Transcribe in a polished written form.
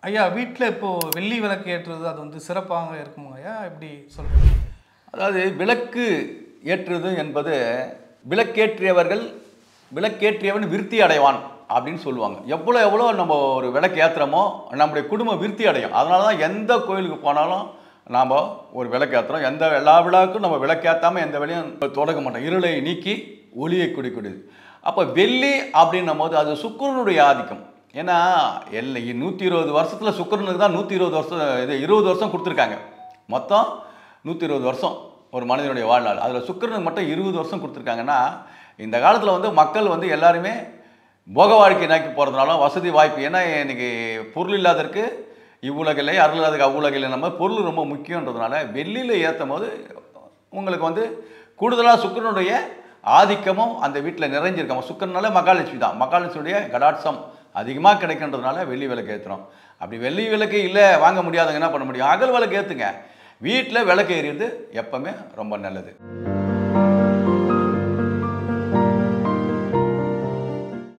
ஐயா வீட்டில் இப்போது வெள்ளி விளக்கு ஏற்றுறது அது வந்து சிறப்பாக இருக்குமா ஐயா? எப்படி சொல்கிறது? அதாவது விளக்கு ஏற்றுறது என்பது விளக்கேற்றியவன் விருத்தி அடைவான் அப்படின்னு சொல்லுவாங்க. எவ்வளோ நம்ம ஒரு விளக்கு ஏற்றுறோமோ நம்முடைய குடும்பம் விருத்தி அடையும். அதனால தான் எந்த கோயிலுக்கு போனாலும் நாம் ஒரு விளக்கு ஏற்றுறோம். எல்லா விழாவுக்கும் நம்ம விளக்கு ஏற்றாமல் எந்த வேலையும் தொடங்க மாட்டோம். இருளை நீக்கி ஒளியை குடிக்கூடியது. அப்போ வெள்ளி அப்படின்னும் போது அது சுக்கிரனுடைய ஆதிக்கம். ஏன்னா 120 வருஷத்தில் சுக்கிரனுக்கு தான் 120 வருஷம் 20 வருஷம் கொடுத்துருக்காங்க. மொத்தம் 120 வருஷம் ஒரு மனிதனுடைய வாழ்நாள். அதில் சுக்கிரனுக்கு மட்டும் 20 வருஷம் கொடுத்துருக்காங்கன்னா இந்த காலத்தில் வந்து மக்கள் வந்து எல்லாருமே போக வாழ்க்கை நோக்கி போகிறதுனால வசதி வாய்ப்பு. ஏன்னா இன்றைக்கி பொருள் இல்லாதற்கு இவ்வுலகில்லை, அருள் இல்லாததுக்கு அவ்வுலகில்லை. நம்ம பொருள் ரொம்ப முக்கியன்றதுனால வெள்ளியில் ஏற்றும் போது உங்களுக்கு வந்து கூடுதலாக சுக்கிரனுடைய ஆதிக்கமும் அந்த வீட்டில் நிறைஞ்சிருக்காங்க. சுக்கிரனால மகாலட்சுமி தான். மகாலட்சுமியுடைய கடாட்சம் அதிகமாக கிடைக்கின்றதுனால வெள்ளி விளக்கு ஏற்றுறோம். அப்படி வெள்ளி விளக்கு இல்லை வாங்க முடியாதவங்க என்ன பண்ண முடியும்? அகல் விளக்கு ஏற்றுங்க. வீட்டில் விளக்கு எறிவது எப்பவுமே ரொம்ப நல்லது.